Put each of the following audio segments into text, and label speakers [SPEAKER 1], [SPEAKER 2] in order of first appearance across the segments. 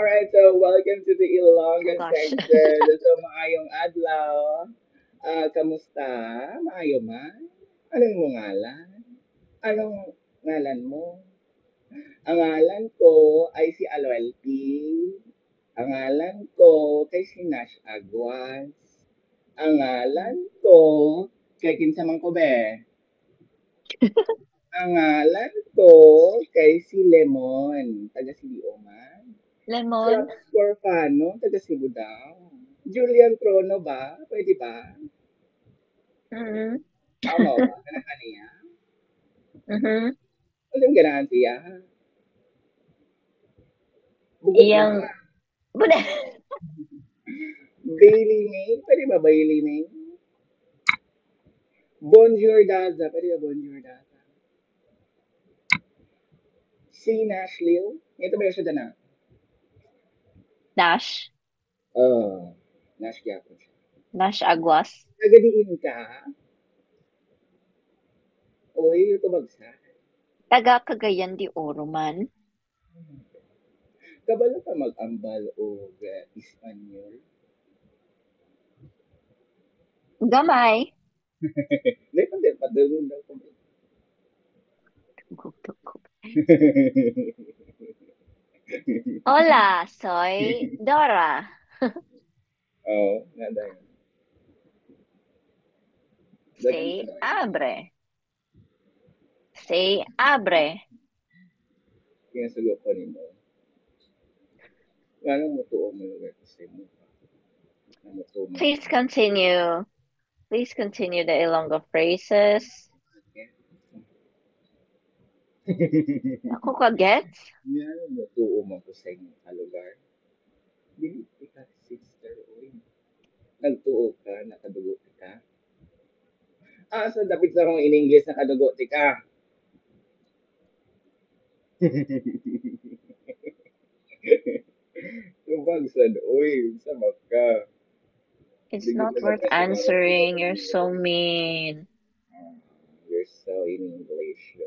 [SPEAKER 1] Alright, so welcome to the
[SPEAKER 2] Oh
[SPEAKER 1] Ilongga
[SPEAKER 2] gosh.
[SPEAKER 1] section. So, maayong adlaw. Kamusta? Maayo man? Anong mo ngalan? Anong ngalan mo? Ang ngalan ko ay si Aloelpi. Ang ngalan ko kay si Nash Aguas. Ang ngalan ko kay Kinsamang Kobe. Ang ngalan ko kay si Lemon. Taga si Dioman.
[SPEAKER 2] Lemon.
[SPEAKER 1] Franz Corfano, taga Cebu daw. Julian Trono ba? Pwede ba?
[SPEAKER 2] Mm-hmm.
[SPEAKER 1] Amo ba? Ganahan niya?
[SPEAKER 2] Mm-hmm.
[SPEAKER 1] Alam ganahan siya? Bugot na.
[SPEAKER 2] Iyang, Buda.
[SPEAKER 1] Bailey May? Pwede ba Bailey May? Bonjour Daza. Pwede ba Bonjour Daza? Si Nash Liu? Ito ba siya na?
[SPEAKER 2] Nash.
[SPEAKER 1] Oh, Nash Gyapon siya.
[SPEAKER 2] Nash Aguas.
[SPEAKER 1] Nagadiin ka? Oy, ito bagsa.
[SPEAKER 2] Taga Cagayan de Oro man.
[SPEAKER 1] Kabalo ka mag-ambal o Espanyol?
[SPEAKER 2] Gamay.
[SPEAKER 1] Di pa din, padulong daw ko.
[SPEAKER 2] Tugog-tugog. Hola, soy Dora.
[SPEAKER 1] Oo, nga dahil. Dagan ka
[SPEAKER 2] Se
[SPEAKER 1] dahil.
[SPEAKER 2] abre. Se abre.
[SPEAKER 1] Kaya sagot pa rin mo. Ano mo tuong mo lugar kasi mo. Ano to mo.
[SPEAKER 2] Please continue. Please continue the Ilonggo phrases. Ako ka gets?
[SPEAKER 1] Ano mo tuong mo ko sa inyong kalugar. Dili ka sister oy. Nagtuo ka, nakadugo ka. So dapat sa akong in English nakadugo ka. Subag sad oy, sama ka.
[SPEAKER 2] It's
[SPEAKER 1] Digid
[SPEAKER 2] not
[SPEAKER 1] na
[SPEAKER 2] worth
[SPEAKER 1] nagkasinara ko sa
[SPEAKER 2] answering. You're
[SPEAKER 1] English.
[SPEAKER 2] so mean.
[SPEAKER 1] You're so in English.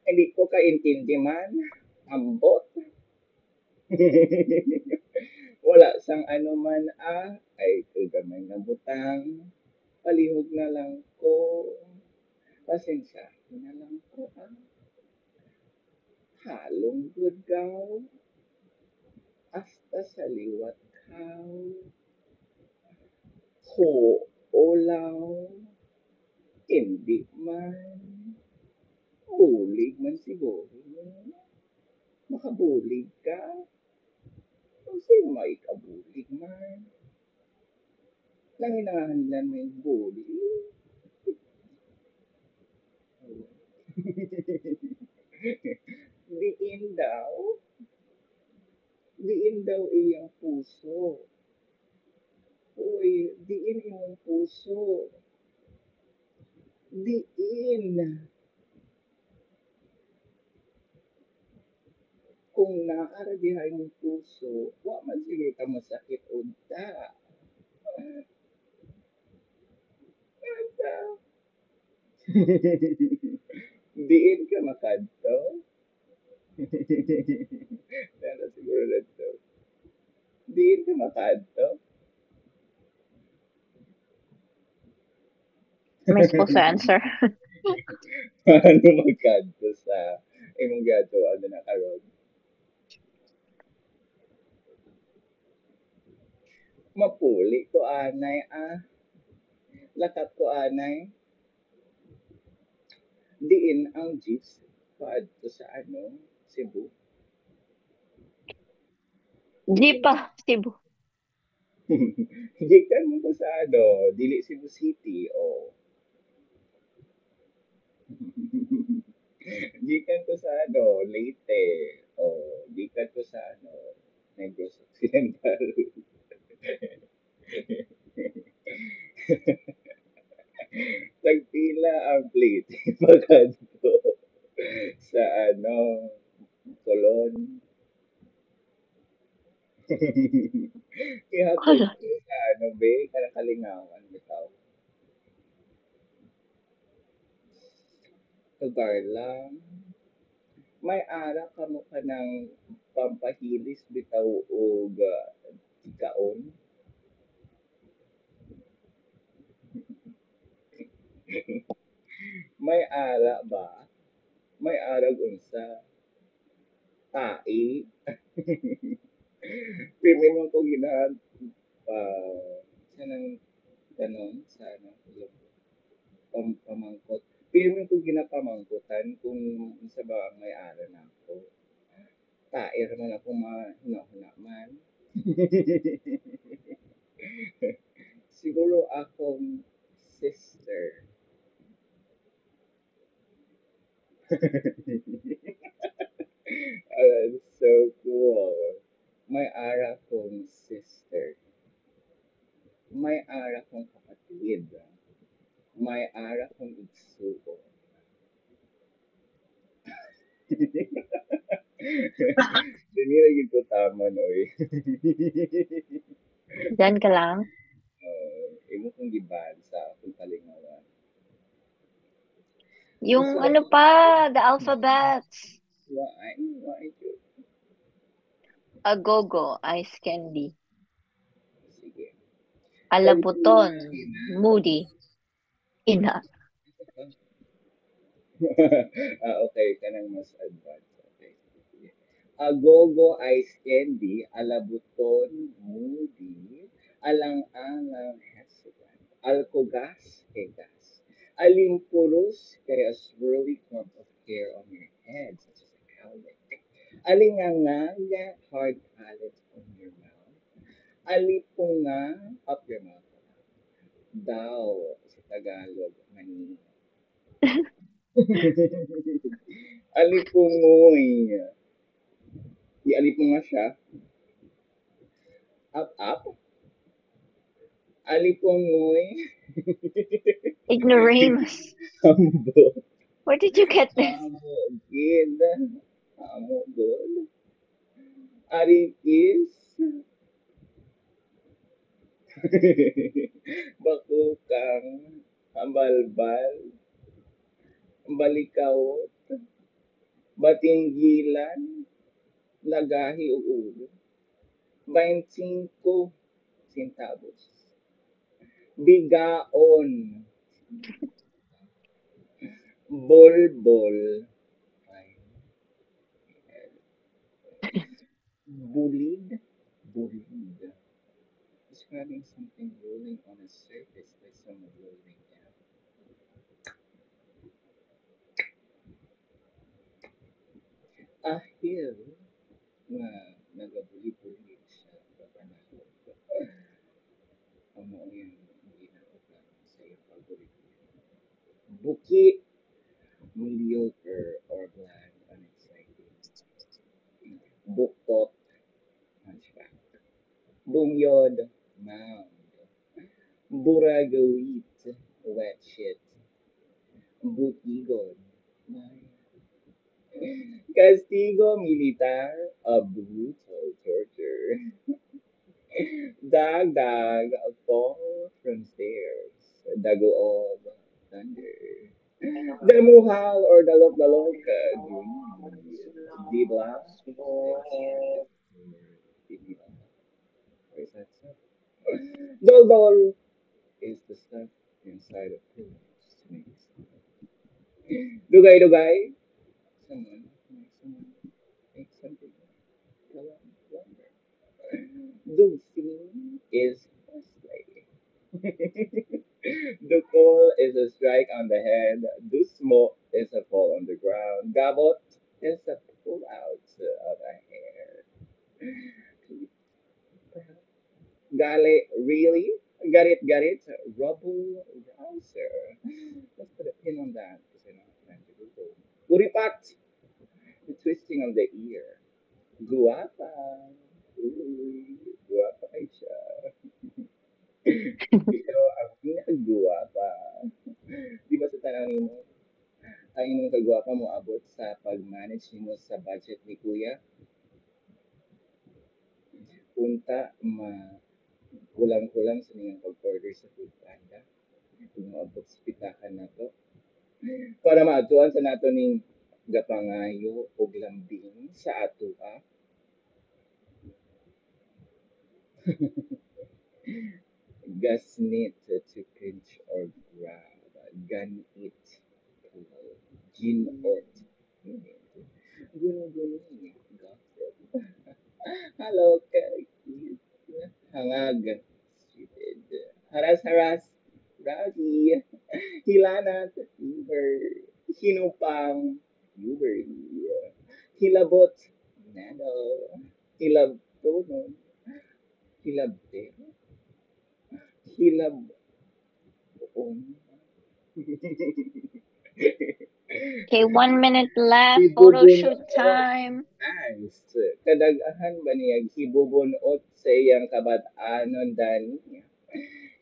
[SPEAKER 1] Hindi ko kaintindi man. Ambot. Wala sang ano man ay kagamay na butang. Palihog na lang ko. Pasensya na lang ko Halong budgaw. Hasta sa liwat kaw. Ho olaw. Hindi man. Bulig man siguro. Makabulig ka. Kasi may kabulig man. Nanginahanglan mo yung bulig. Diin daw. Diin daw iyang puso. Uy, diin iyong puso. Diin. Kung naarabihan yung puso, wa man siguro ka masakit unta. Asa? Diin ka makadto? Pero siguro na to. Diin ka makadto?
[SPEAKER 2] Am I supposed to answer?
[SPEAKER 1] Paano magkadto sa imong gato ano na karon? Mapuli ko anay lakat ko anay. Diin ang jeeps paadto sa ano, Cebu.
[SPEAKER 2] Jeepa, Cebu.
[SPEAKER 1] Gikan mo ko sa ano, dili Cebu City o gikan ko sa ano, Leyte o gikan ko sa ano, Negros Occidental. Nagpila ang plate pagkadto sa ano, Colon. Ihapon
[SPEAKER 2] Hala.
[SPEAKER 1] ko sa ano, be, kanang kalingawan bitaw. Lugar lang. may ara kamo ka ng pampahilis bitaw og tikaon. May ara ba? May arag unsa? Tai? Pirmi mo ko ginahan sa nang ganon sa ano, pamangkot. Pirmi ko ginapamangkutan kung sa ba ang may ara na ako. Taer man ako mahuna-huna man. Siguro akong sister. So cool. May ara kong sister. May ara kong kapatid. May ara kong igsuko. Dili lagi ko tama no eh.
[SPEAKER 2] Diyan ka lang.
[SPEAKER 1] Imo kong giban sa akong kalingawan.
[SPEAKER 2] Yung
[SPEAKER 1] Gusto
[SPEAKER 2] ano
[SPEAKER 1] lang
[SPEAKER 2] pa, the alphabets.
[SPEAKER 1] why yun?
[SPEAKER 2] Agogo, ice candy.
[SPEAKER 1] Sige.
[SPEAKER 2] Alabuton,
[SPEAKER 1] Ina.
[SPEAKER 2] moody, ina.
[SPEAKER 1] Okay, kanang mas advanced. Okay. Sige. Agogo ice candy, alabuton, moody, alang-alang hesitant, alkogas, kegas, alimpuros, kaya a swirly clump of hair on your head, such as a cowlick, alingangaga, hard palate on your mouth, alipunga, up your mouth, daw, sa Tagalog, mani. Alipungoy. Ialipunga siya. Up, up. Alipungoy.
[SPEAKER 2] Ignoramus.
[SPEAKER 1] Hambo.
[SPEAKER 2] Where did you get this?
[SPEAKER 1] Hamogid. Hamogod. Arikis. Bakukang. Hambalbal. Balikawot. Batinggilan. Lagahi o ulo. 25 centavos. Bigaon. Bolbol. Ay, bulid. Bulid. Describing something rolling on a surface by someone rolling down. A hill na nagabuli-buli siya sa panahon. Amo yung ginagawa sa iyong paborito. Buki, mediocre, or bland, unexciting. Buktot, hunchback. Bungyod, mound. Buragawit, wet shit. Butigon, castigo militar, a brutal torture. Dag, fall from stairs. Dagoog, thunder. Damuhal or dalok-dalok, greed. Dibla, friendship. Dibla. Where's that stuff? Dol is the stuff inside of pillows to make it sleep. Dugay. Someone make something go on longer. Dugsi is first lady. Dukol is a strike on the head. Dusmo is a fall on the ground. Gabot is a pull out of a hair. Gale, really? Got it. Rubble rouser. Let's put a pin on that because I don't have time to Google. Puripat, the twisting of the ear. Guapa. Uy, guapa kay siya. Pero ang pinakaguwapa, di ba sa tanangin mo, ang inyong kagwapa mo abot sa pag-manage mo sa budget ni Kuya, punta kulang-kulang sa niyang pag-order sa food panda. Kung maabot sa pitakan na to. Para maatuan sa nato ning gapangayo og lambing sa atoa. Gasnit to pinch or grab. Ganit. Ginot. Guni-guni. Gossip. Hello, cookies. Hangag. Stupid. Haras-haras. Rowdy. Hilanat. Uber. Hinupang. Uber. Hilabot. Nano. Hilabtono. Hilabte. Hilabon.
[SPEAKER 2] Okay, 1 minute left. Photo shoot
[SPEAKER 1] Hibubunot.
[SPEAKER 2] time.
[SPEAKER 1] Nice. Kadag-ahan ba niya hibubunot sa iyang kabat-anon dani?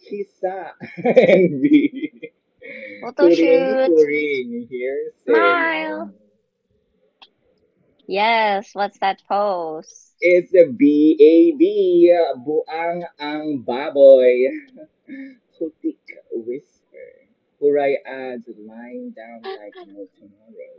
[SPEAKER 1] Hisa. Envy.
[SPEAKER 2] Photo shoot.
[SPEAKER 1] Kuring-kuring. Hearsay.
[SPEAKER 2] Smile. Yes, what's that pose?
[SPEAKER 1] It's a BAB. Buang ang baboy. Putik whisper. Huray adds lying down like no tomorrow.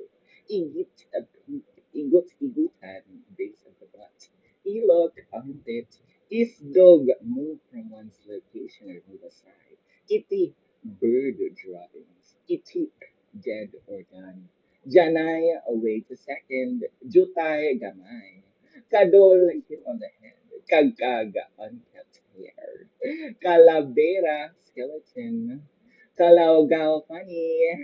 [SPEAKER 1] Igit a poop. Igut-igutan base of the butt. Ilok armpit. Is dog move from one's location or move aside? Iti bird droppings. Iti dead or done. Janay away to second. Jutay gamay. Kadol hit on the head. Kagkaga unkept hair. Calavera skeleton. Kalawgaw funny.